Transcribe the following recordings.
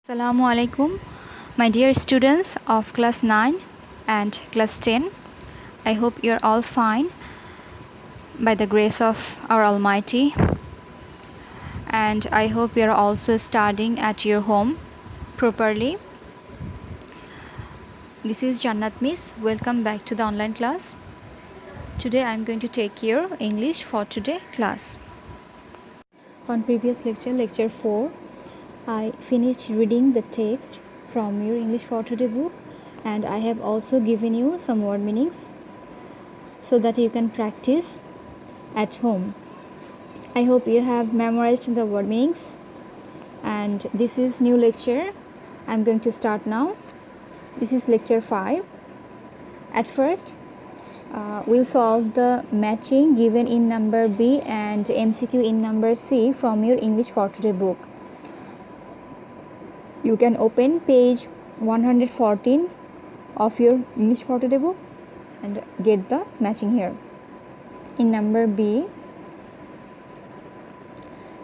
Assalamu alaikum, my dear students of class 9 and class 10. I hope you're all fine by the grace of our Almighty, and I hope you're also studying at your home properly. This is Jannat Miss. Welcome back to the online class. Today I'm going to take your English for today class. On previous lecture 4, I finished reading the text from your English for Today book, and I have also given you some word meanings so that you can practice at home. I hope you have memorized the word meanings, and this is new lecture. I'm going to start now. This is lecture 5. At first, we'll solve the matching given in number B and MCQ in number C from your English for Today book. You can open page 114 of your English for Today book and get the matching here. In number B,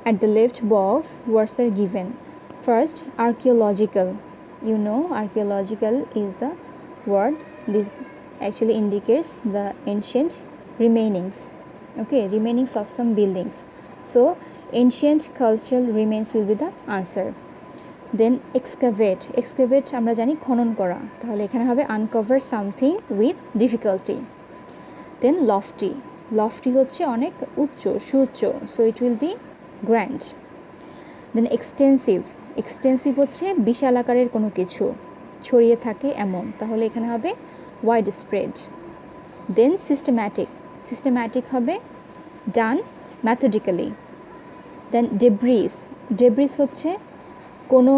at the left box, words are given. First, archaeological. You know, archaeological is the word. This actually indicates the ancient remainings. Okay, remainings of some buildings. So, ancient cultural remains will be the answer. Then excavate. Excavate আমরা জানি খনন করা, তাহলে এখানে হবে uncover something with difficulty. Then lofty. Lofty হচ্ছে অনেক উচ্চ, সুউচ্চ, so it will be grand. Then extensive. Extensive হচ্ছে বিশাল আকারের কোনো কিছু ছড়িয়ে থাকে এমন, তাহলে এখানে হবে widespread. Then systematic. Systematic হবে done methodically. Then debris. Debris হচ্ছে কোনো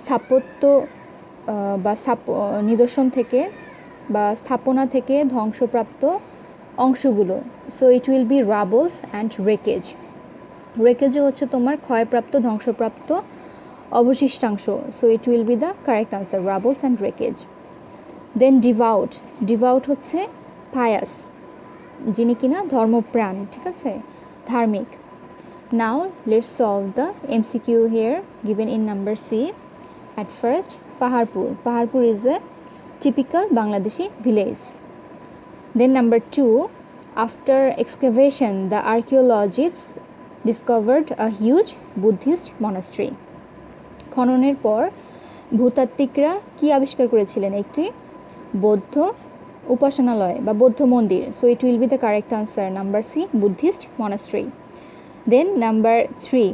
স্থাপত্য বা নিদর্শন থেকে বা স্থাপনা থেকে ধ্বংসপ্রাপ্ত অংশগুলো, so it will be rubbles and wreckage. রেকেজে হচ্ছে তোমার ক্ষয়প্রাপ্ত ধ্বংসপ্রাপ্ত অবশিষ্টাংশ, so it will be the correct answer, rubbles and wreckage. Then devout. Devout হচ্ছে পায়াস, যিনি কিনা ধর্মপ্রাণ, ঠিক আছে, ধার্মিক. Now let's solve the MCQ here given in number C. At first, Paharpur. Paharpur is a typical Bangladeshi village. Then number 2, after excavation, the archaeologists discovered a huge Buddhist monastery. খননের পর ভূতাত্ত্বিকরা কি আবিষ্কার করেছিলেন? একটি বৌদ্ধ উপাসনালয় বা বৌদ্ধ মন্দির. So it will be the correct answer, number C, Buddhist monastery. Then number 3,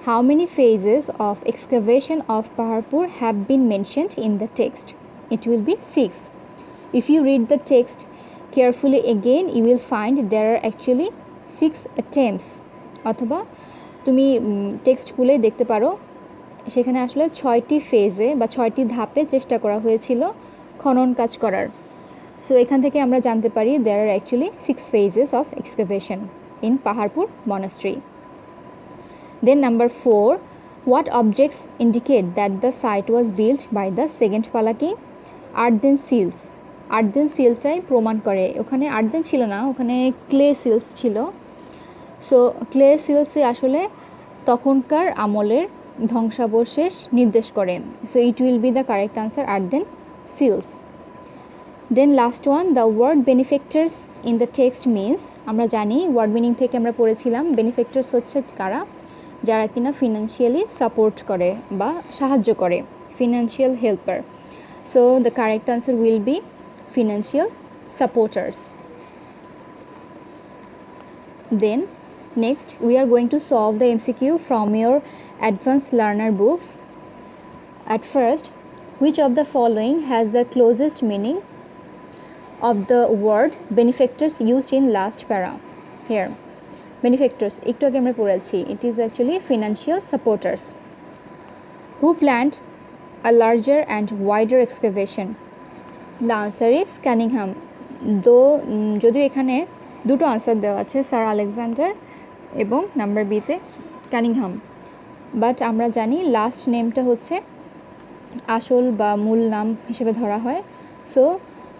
how many phases of excavation of Paharpur have been mentioned in the text? It will be 6. If you read the text carefully again, you will find there are actually 6 attempts. অথবা তুমি text খুলে দেখতে পারো, সেখানে আসলে 6টি ফেজে বা 6টি ধাপে চেষ্টা করা হয়েছিল খনন কাজ করার. সো এখান থেকে আমরা জানতে পারি there are actually 6 phases of excavation in Paharpur monastery. Then number 4, what objects indicate that the site was built by the second Palaki? Earthen seals. Earthen sealsটাই প্রমাণ করে, ওখানে earthen ছিল না, ওখানে clay seals ছিল. সো clay seals আসলে তখনকার আমলের ধ্বংসাবশেষ নির্দেশ করে. So it will be the correct answer, earthen seals. Then last one, the word benefactors in the text means, আমরা জানি word meaning থেকে আমরা পড়েছিলাম benefactors হচ্ছে কারা, যারা কিনা ফিনান্সিয়ালি সাপোর্ট করে বা সাহায্য করে, financial helper. So the correct answer will be financial supporters. Then next we are going to solve the MCQ from your advance learner books. At first, which of the following has the closest meaning of the word benefactors used in last para? Here, benefactors একটু আগে আমরা পড়েছি, it is actually financial supporters. Who planned a larger and wider excavation? The answer is Cunningham. যদিও এখানে দুটো answer দেওয়া আছে, sir Alexander এবং নাম্বার বিতে কানিংহাম, বাট আমরা জানি লাস্ট নেমটা হচ্ছে আসল বা মূল নাম হিসেবে ধরা হয়. সো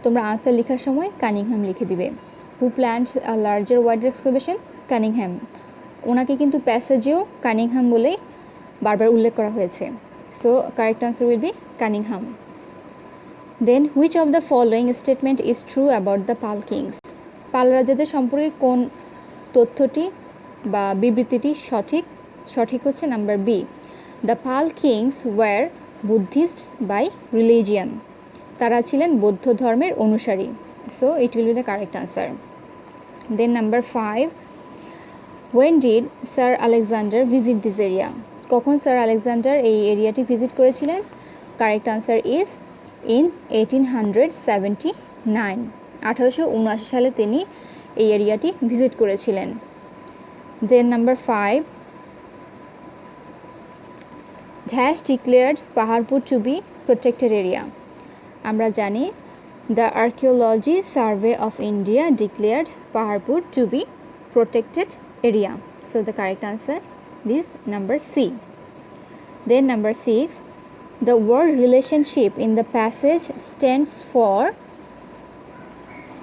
তোমরা আনসার লেখার সময় কানিংহাম লিখে দিবে. Who planned a larger wider excavation? Cunningham. ওনাকে কিন্তু প্যাসেজেও কানিংহাম বলেই বারবার উল্লেখ করা হয়েছে. So correct answer will be Cunningham. Then which of the following statement is true about the Pal kings? পাল রাজাদের সম্পর্কে কোন তথ্যটি বা বিবৃতিটি সঠিক হচ্ছে number B. The Pala kings were Buddhists by religion, তারা ছিলেন বৌদ্ধ ধর্মের অনুসারী। So it will be the correct answer. Then number 5, when did sir Alexander visit this area? কখন স্যার আলেকজান্ডার এই এরিয়াটি ভিজিট করেছিলেন? কারেক্ট আনসার ইজ ইন 1879, 1879 সালে তিনি এই এরিয়াটি ভিজিট করেছিলেন। Then number 5, dash declared Paharpur to be protected area. আমরা জানি the archaeology survey of India declared Paharpur to be protected area. So the correct answer is number C. Then number 6, the word relationship in the passage stands for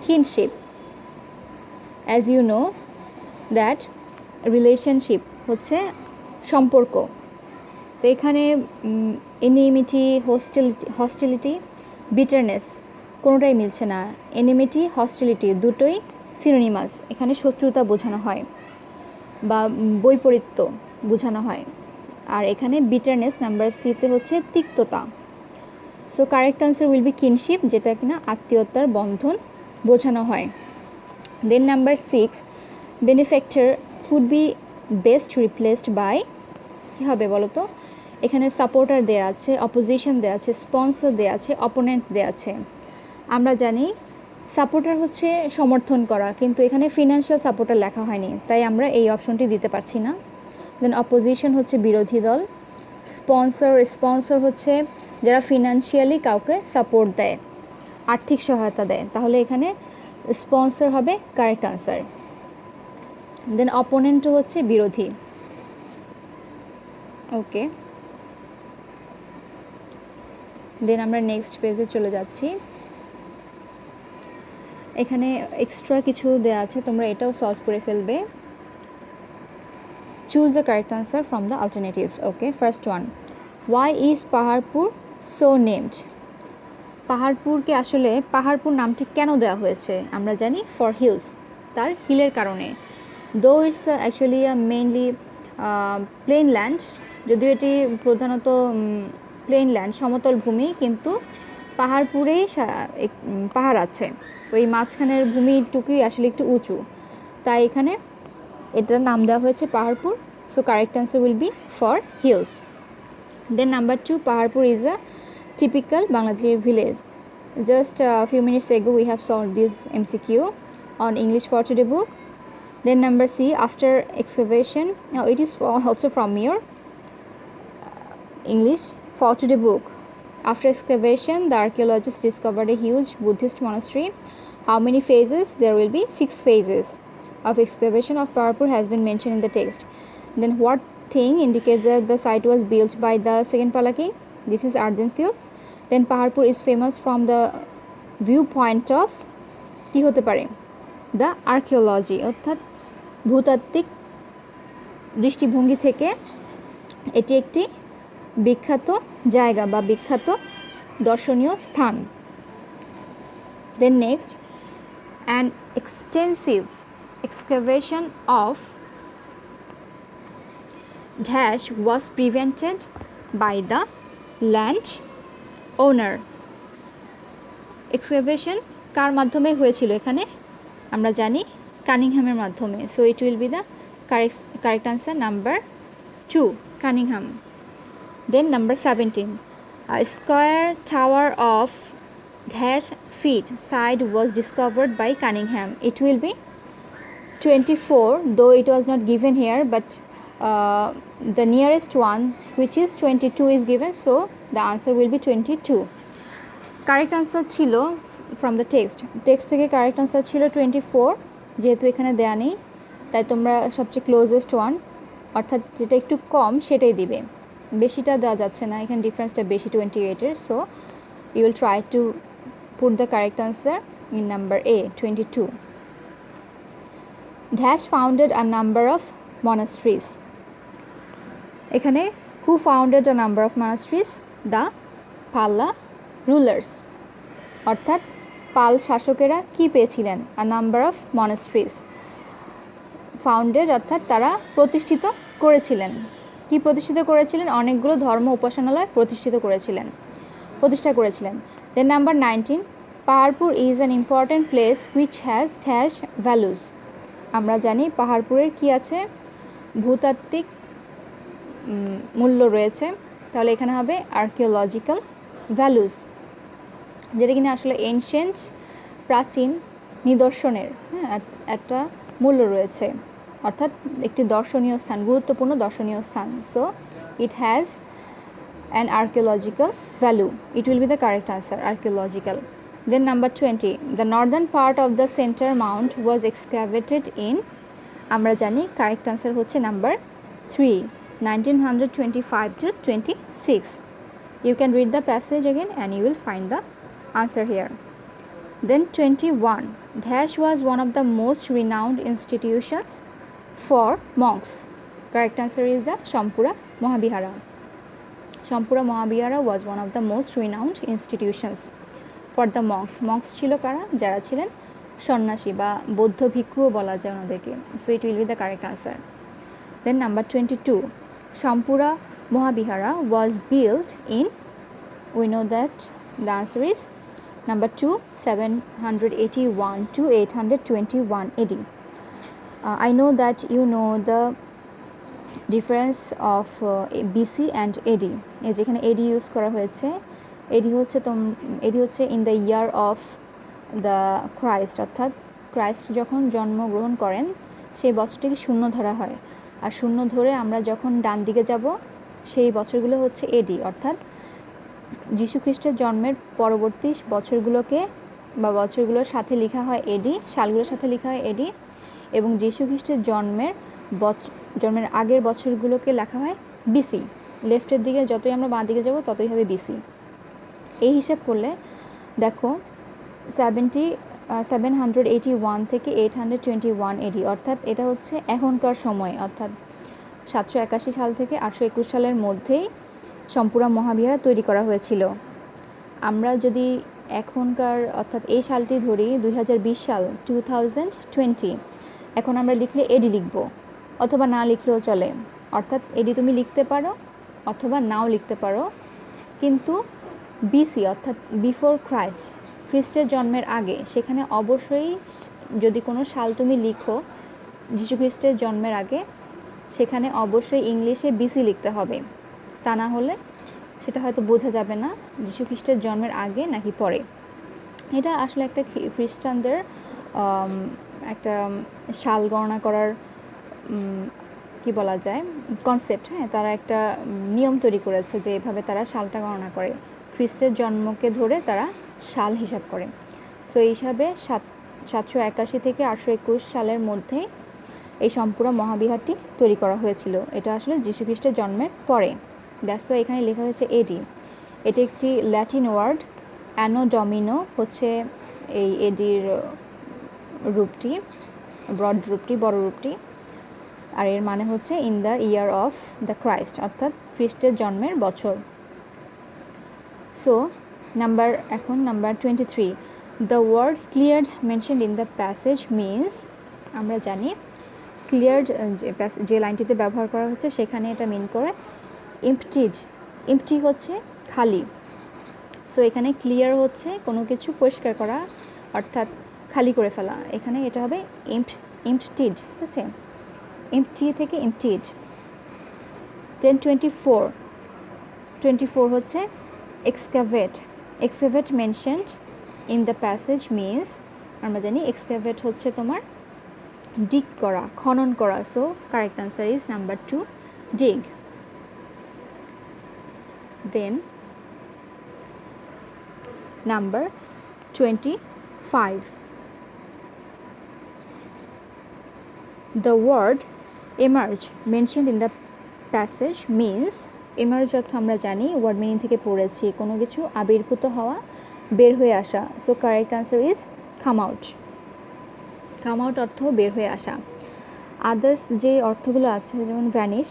kinship. As you know that relationship হচ্ছে সম্পর্ক, তো এখানে enmity, hostility, bitterness কোনোটাই মিলছে না। Enmity, hostility দুটোই synonymous, এখানে শত্রুতা বোঝানো হয় বা বৈপরীত্য বোঝানো হয়, আর এখানে বিটারনেস নাম্বার সিতে হচ্ছে তিক্ততা। So correct answer will be kinship, যেটা কিনা আত্মীয়তার বন্ধন বোঝানো হয়। Then number 6, benefactor could be best replaced by, কী হবে বলো তো? এখানে সাপোর্টার দেয়া আছে, অপোজিশন দেয়া আছে, স্পন্সর দেয়া আছে, অপোনেন্ট দেয়া আছে। আমরা জানি সাপোর্টার হচ্ছে সমর্থন করা, কিন্তু এখানে ফিনান্সিয়াল সাপোর্টার লেখা হয়নি, তাই আমরা এই অপশনটি দিতে পারছি না। দেন অপোজিশন হচ্ছে বিরোধী দল, স্পন্সর হচ্ছে যারা ফিনান্সিয়ালি কাউকে সাপোর্ট দেয়, আর্থিক সহায়তা দেয়, তাহলে এখানে স্পন্সর হবে কারেক্ট আনসার। দেন অপোনেন্টও হচ্ছে বিরোধী। ওকে, দেন আমরা নেক্সট পেজে চলে যাচ্ছি। এখানে এক্সট্রা কিছু দেওয়া আছে, তোমরা এটাও সলভ করে ফেলবে। Choose the correct answer from the alternatives. Okay, first one, why is Paharpur so named? পাহাড়পুরকে আসলে পাহাড়পুর নামটি কেন দেওয়া হয়েছে? আমরা জানি ফর হিলস, তার হিলের কারণে। Though it's actually mainly plain land, যদিও এটি প্রধানত প্লেন ল্যান্ড, সমতল ভূমি, কিন্তু পাহাড়পুরেই পাহাড় আছে, ওই মাঝখানের ভূমিটুকুই আসলে একটু উঁচু, তাই এখানে এটার নাম দেওয়া হয়েছে Paharpur. So correct answer will be for hills. Then number 2, Paharpur is a typical Bangladeshi village. Just a few minutes ago we have solved this MCQ on English for Today book. Then number C, after excavation, now it is also from your English for Today book. After excavation, the archaeologists discovered a huge Buddhist monastery. How many phases? There will be 6 phases of excavation of Paharpur has been mentioned in the text. Then what thing indicates that the site was built by the second Pala king? This is Arden Seals. Then Paharpur is famous from the viewpoint of কি হতে পারে? The archaeology, অর্থাৎ ভূতাত্ত্বিক দৃষ্টিভঙ্গি থেকে এটি একটি বিখ্যাত জায়গা বা বিখ্যাত দর্শনীয় স্থান। Then next, an extensive excavation of dash was prevented by the land owner. Excavation কার মাধ্যমে হয়েছিল? এখানে আমরা জানি কানিংহামের মাধ্যমে। So it will be the correct answer number 2, Cunningham. Then number 17, a square tower of dash feet side was discovered by Cunningham. It will be 24, though it was not given here, but the nearest one, which is 22, is given, so the answer will be 22. Correct answer ছিল from the text থেকে correct answer ছিল 24, যেহেতু এখানে দেয়া নেই তাই তোমরা সবচেয়ে ক্লোজেস্ট ওয়ান অর্থাৎ যেটা একটু কম সেটাই দিবে, বেশিটা দেওয়া যাচ্ছে না, এখানে ডিফারেন্সটা বেশি 28-এর। So you will try to put the correct answer in number A, 22. Dash founded a number of monasteries. এখানে Who founded a number of monasteries? The Palla rulers. অর্থাৎ পাল শাসকেরা কি পেয়েছিলেন? A number of monasteries. Founded অর্থাৎ তারা প্রতিষ্ঠিত করেছিলেন। কি প্রতিষ্ঠিত করেছিলেন? অনেকগুলো ধর্ম উপাসনালয় প্রতিষ্ঠা করেছিলেন। Then number 19, Paharpur is an important place which has dash values. আমরা জানি পাহাড়পুরের কি আছে? ভূতাত্ত্বিক মূল্য রয়েছে। তাহলে এখানে হবে আর্কিওলজিক্যাল ভ্যালুস, যেটা কিনা আসলে এনশিয়েন্ট প্রাচীন নিদর্শনের একটা মূল্য রয়েছে, অর্থাৎ একটি দর্শনীয় স্থান, গুরুত্বপূর্ণ দর্শনীয় স্থান। So it has an archaeological value. It will be the correct answer, archaeological. Then number 20, the northern part of the center mount was excavated in, আমরা জানি correct answer হচ্ছে number 3, 1925 to 26. You can read the passage again and you will find the answer here. Then 21, dash was one of the most renowned institutions for monks. Correct answer is the Shampura Mahabihara. Shampura Mahabihara was one of the most renowned institutions for the monks. Monks ছিল কারা? যারা ছিলেন সন্ন্যাসী বা বৌদ্ধ ভিক্ষুও বলা যায় ওনাদেরকে। So it will be the correct answer. Then number 22, Shampura Mahabihara was built in, we know that the answer is number 2, 781 to 821 AD. I know that you know the difference of BC and AD. এই যেখানে AD use করা হয়েছে, AD হচ্ছে in the year of the Christ, অর্থাৎ Christ যখন জন্মগ্রহণ করেন সেই বছরটিকে শূন্য ধরা হয়, আর শূন্য ধরে আমরা যখন ডান দিকে যাব সেই বছরগুলো হচ্ছে AD, অর্থাৎ যীশু খ্রিস্টের জন্মের পরবর্তী বছরগুলোকে বা বছরগুলোর সাথে লেখা হয় AD, সালগুলোর সাথে লেখা হয় AD, এবং যীশু খ্রিস্টের জন্মের আগের বছরগুলোকে লেখা হয় BC। লেফটের দিকে যতই আমরা বাঁ দিকে যাব ততই হবে BC। এই হিসাব করলে দেখো 781 থেকে 821 AD, অর্থাৎ এটা হচ্ছে এখনকার সময়, অর্থাৎ 781 সাল থেকে 821 সালের মধ্যেই শম্পুরা মহাবিহার তৈরি করা হয়েছিল। আমরা যদি এখনকার অর্থাৎ এই সালটি ধরি 2020 সাল 2020, এখন আমরা লিখলে AD লিখব অথবা না লিখলেও চলে, অর্থাৎ AD তুমি লিখতে পারো অথবা নাও লিখতে পারো, কিন্তু BC অর্থাৎ বিফোর ক্রাইস্ট, খ্রিস্টের জন্মের আগে, সেখানে অবশ্যই যদি কোনো সাল তুমি লিখো যীশু খ্রিস্টের জন্মের আগে, সেখানে অবশ্যই ইংলিশে BC লিখতে হবে, তা না হলে সেটা হয়তো বোঝা যাবে না যীশু খ্রিস্টের জন্মের আগে নাকি পরে। এটা আসলে একটা খ্রিস্টানদের একটা সাল গণনা করার কি বলা যায় কনসেপ্ট, হ্যাঁ, তারা একটা নিয়ম তৈরি করেছে যে এভাবে তারা সালটা গণনা করে, খ্রিস্টের জন্মকে ধরে তারা সাল হিসাব করে। সো এই হিসাবে 781 থেকে 821 সালের মধ্যে এই সম্পূর্ণ মহাবিহারটি তৈরি করা হয়েছিল। এটা আসলে যীশু খ্রিস্টের জন্মের পরে, দ্যাটস ওয়াই এখানে লেখা হয়েছে AD। এটি একটি ল্যাটিন ওয়ার্ড, অ্যানো ডমিনো হচ্ছে এই ADর রূপটি, ব্রড রূপটি, বড় রূপটি, আর এর মানে হচ্ছে in the year of the Christ, অর্থাৎ খ্রিস্টের জন্মের বছর। সো এখন number 23, the word cleared mentioned in the passage means, আমরা জানি ক্লিয়ার্ড যে লাইনটিতে ব্যবহার করা হচ্ছে সেখানে এটা মিন করে এম্পটিড। এম্পটি হচ্ছে খালি, সো এখানে ক্লিয়ার হচ্ছে কোনো কিছু পরিষ্কার করা, অর্থাৎ খালি করে ফেলা, এখানে এটা হবে এম্পটিড, ঠিক আছে, এম্পটি থেকে এম্পটিড। দেন 24 হচ্ছে excavate. Excavate mentioned in the passage means, আমরা জানি এক্সকাভেট হচ্ছে তোমার ডিগ করা, খনন করা, so correct answer is number 2, dig. Then number 25, the word emerge mentioned in the passage means, emerge অর্থ আমরা জানি ওয়ার্ড মিনিং থেকে পড়েছি কোনো কিছু আবির্ভূত হওয়া, বের হয়ে আসা, so correct answer is come out। come out অর্থ বের হয়ে আসা। আদার্স যে অর্থগুলো আছে যেমন ভ্যানিশ,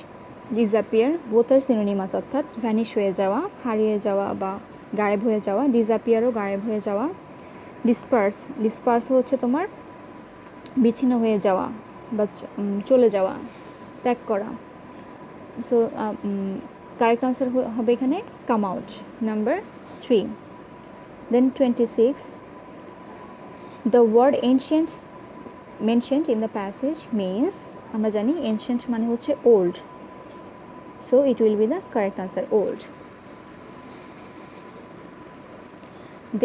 ডিসঅ্যাপিয়ার বোথ আর সিনোনিমাস, অর্থাৎ ভ্যানিশ হয়ে যাওয়া, হারিয়ে যাওয়া বা গায়েব হয়ে যাওয়া। ডিসঅ্যাপিয়ারও গায়েব হয়ে যাওয়া। ডিসপার্স হচ্ছে তোমার বিচ্ছিন্ন হয়ে যাওয়া বা চলে যাওয়া, ত্যাগ করা। সো কারেক্ট আনসার হবে এখানে come out, number 3। Then 26, the word ancient mentioned in the passage means, আমরা জানি এনশিয়েন্ট মানে হচ্ছে old, so it will be the correct answer, old.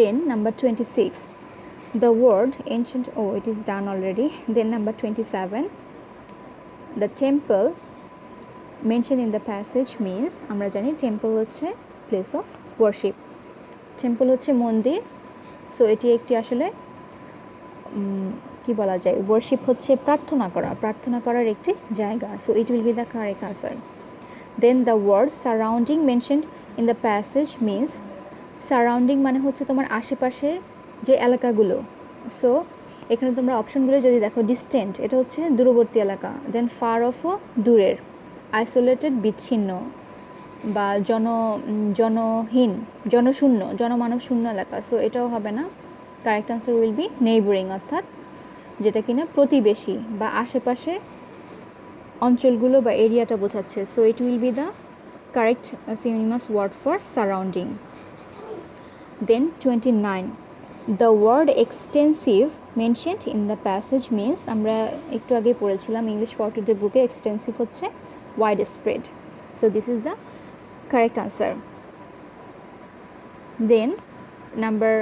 Then number 26, the word ancient, oh it is done already. Then number 27, the temple mentioned in the passage means, আমরা জানি temple হচ্ছে place of worship, temple হচ্ছে মন্দির। So এটি একটি আসলে কি বলা যায়, ওয়ার্শিপ হচ্ছে প্রার্থনা করার একটি জায়গা। So it will be the correct answer. Then the word surrounding mentioned in the passage means, surrounding মানে হচ্ছে তোমার আশেপাশের যে এলাকাগুলো। সো এখানে তোমরা অপশনগুলো যদি দেখো, ডিস্টেন্ট এটা হচ্ছে দূরবর্তী এলাকা, দেন ফার অফও দূরের, আইসোলেটেড বিচ্ছিন্ন বা জনহীন, জনশূন্য, জনমানব শূন্য এলাকা। সো এটাও হবে না, correct answer will B neighbouring, অর্থাৎ যেটা কিনা প্রতিবেশী বা আশেপাশে অঞ্চলগুলো বা এরিয়াটা বোঝাচ্ছে। So it will be the correct synonymous word for surrounding. Then 29, the word extensive mentioned in the passage means, আমরা একটু আগে পড়েছিলাম ইংলিশ ফর টুডে বুকে, এক্সটেন্সিভ হচ্ছে wide spread. So this is the correct answer. Then number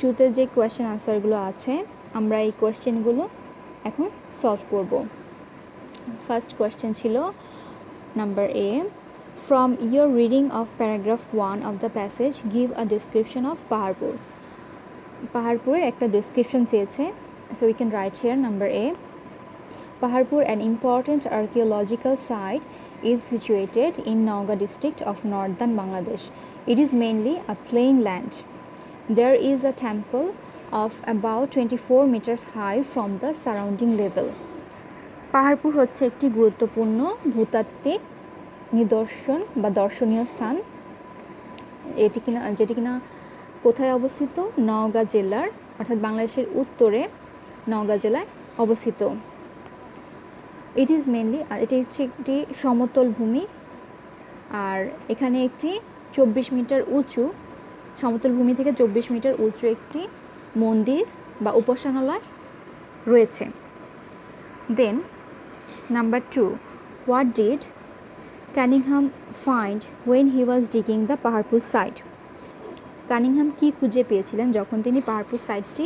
2তে যে question আনসারগুলো আছে, আমরা এই কোয়েশ্চেনগুলো এখন সলভ করব। ফার্স্ট কোয়েশ্চেন ছিল number A, from your reading of paragraph 1 of the passage give a description of Paharpur. পাহাড়পুরের একটা ডেসক্রিপশন চেয়েছে। So we can write here number A, Paharpur, an important archaeological site, is situated in Nauga district of northern Bangladesh. It is mainly a plain land. There is a temple of about 24 meters high from the surrounding level. Paharpur হচ্ছে একটি গুরুত্বপূর্ণ ভূতাত্ত্বিক নিদর্শন বা দর্শনীয় স্থান, যেটি কিনা কোথায় অবস্থিত, নওগাঁ জেলার, অর্থাৎ বাংলাদেশের উত্তরে নওগাঁ জেলায় অবস্থিত। এটি হচ্ছে একটি সমতল ভূমি, আর এখানে একটি 24 মিটার উঁচু, সমতল ভূমি থেকে 24 মিটার উঁচু একটি মন্দির বা উপাসনালয় রয়েছে। দেন number 2, what did Cunningham find when he was digging the Paharpur site? Cunningham কি খুঁজে পেয়েছিলেন যখন তিনি পাহাড়পুর সাইটটি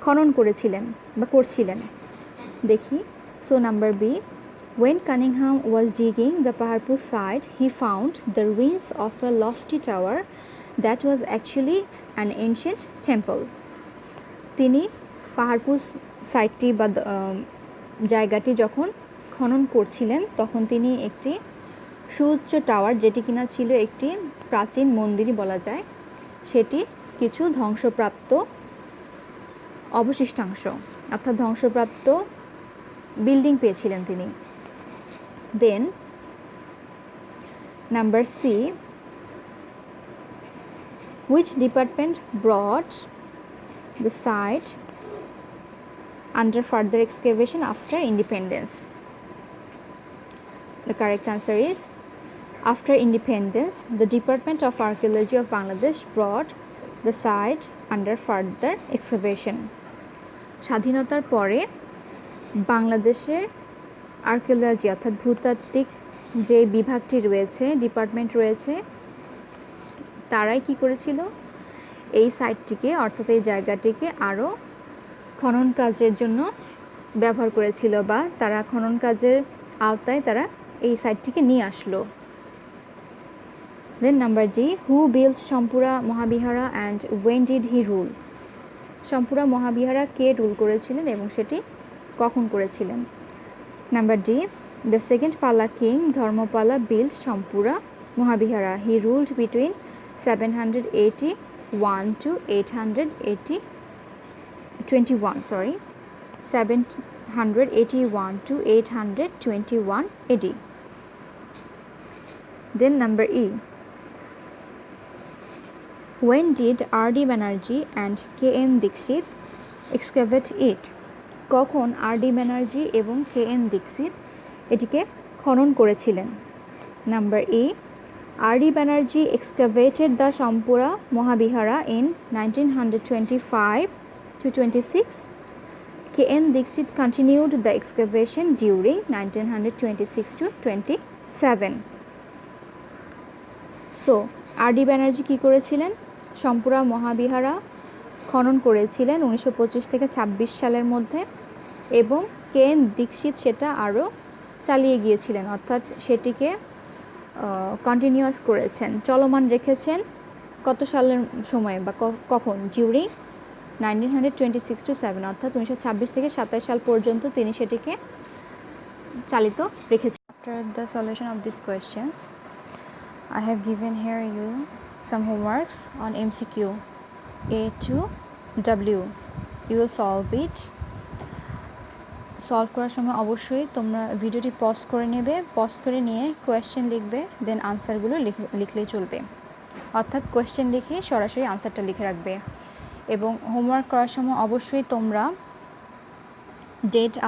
খনন করেছিলেন বা করছিলেন? দেখি। So number B, when Cunningham was digging the Paharpur site, he found the ruins of a lofty tower that was actually an ancient temple. তিনি পাহাড়পুর সাইটটি বা জায়গাটি যখন খনন করছিলেন, তখন তিনি একটি সুউচ্চ টাওয়ার, যেটি কিনা ছিল একটি প্রাচীন মন্দিরই বলা যায়, সেটি কিছু ধ্বংসপ্রাপ্ত অবশিষ্টাংশ, অর্থাৎ ধ্বংসপ্রাপ্ত বিল্ডিং পেয়েছিলেন তিনি। Then number C, which department brought the site under further excavation after independence? The correct answer is, after independence, the Department of Archaeology of Bangladesh brought the site under further excavation. স্বাধীনতার পরে বাংলাদেশের archaeology, অর্থাৎ ভূতাত্ত্বিক যে বিভাগটি রয়েছে, department রয়েছে, তারাই কি করেছিল, এই সাইটটিকে, অর্থাৎ এই জায়গাটিকে আরও খনন কাজের জন্য ব্যবহার করেছিল, বা তারা খনন কাজের আওতায় তারা এই সাইটটিকে নিয়ে আসলো। Then number D, who built Somapura Mahavihara and when did he rule? Somapura Mahavihara কে রুল করেছিলেন এবং সেটি কখন করেছিলেন? Number D, the second Pala king Dharmapala built Somapura Mahavihara. He ruled between 781 to 821 to 821 AD. Then number E. When did R.D. Banerjee and K.N. Dixit excavate it? কখন R.D. Banerjee এবং K.N. Dixit এটিকে খনন করেছিলেন? Number A. R.D. Banerjee excavated the Shampura Mahavihara in 1925 to 26. K.N. Dixit continued the excavation during 1926 to 27. So, R.D. Banerjee কি করেছিলেন? শম্পুরা মহাবিহারা খনন করেছিলেন 1925 থেকে 26 সালের মধ্যে এবং K.N. Dixit সেটা আরও চালিয়ে গিয়েছিলেন, অর্থাৎ সেটিকে কন্টিনিউয়াস করেছেন, চলমান রেখেছেন কত সালের সময় বা কখন? ডিউরিং 1926 to 7, অর্থাৎ 1926 থেকে 27 সাল পর্যন্ত তিনি সেটিকে চালিত রেখেছেন। After the solution of these questions, I have given here you some homeworks on MCQ A to W. You will solve it. Solve করার সময় অবশ্যই তোমরা ভিডিওটি পজ করে নেবে, পজ করে নিয়ে কোয়েশ্চেন লিখবে, দেন আনসারগুলো লিখলেই চলবে, অর্থাৎ কোয়েশ্চেন লিখে সরাসরি আনসারটা লিখে রাখবে। এবং হোমওয়ার্ক করার সময় অবশ্যই তোমরা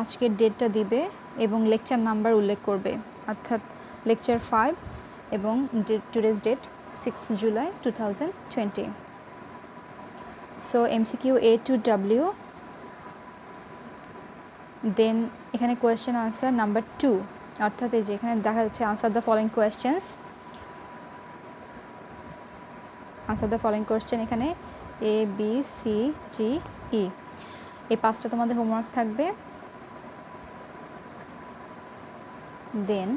আজকের ডেটটা দিবে এবং লেকচার নাম্বার উল্লেখ করবে, অর্থাৎ লেকচার 5 এবং today's date 6 July 2020। So MCQ A to W। Then এখানে কোয়েশ্চেন আনসার নাম্বার 2, অর্থাৎ এই যে এখানে দেখা যাচ্ছে answer the following questions. Answer the following question এখানে A B C D E, এই 5টা তোমাদের হোমওয়ার্ক থাকবে। দেন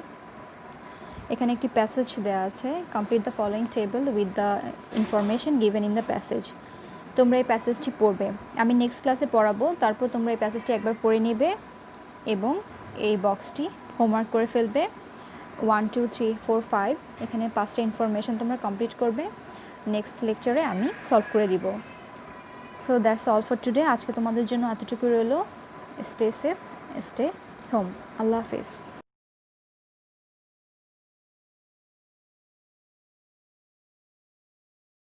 এখানে একটি প্যাসেজ দেওয়া আছে, complete the following table with the information given in the passage. তোমরা এই প্যাসেজটি পড়বে, আমি নেক্সট ক্লাসে পড়াবো, তারপর তোমরা এই প্যাসেজটি একবার পড়ে নেবে এবং এই বক্সটি হোমওয়ার্ক করে ফেলবে। 1 2 3 4 5 এখানে 5টা ইনফরমেশন তোমরা কমপ্লিট করবে, নেক্সট লেকচারে আমি সলভ করে দিব। So that's all for today. আজকে তোমাদের জন্য এতটুকু রইল। Stay safe, stay home. আল্লাহ হাফিজ।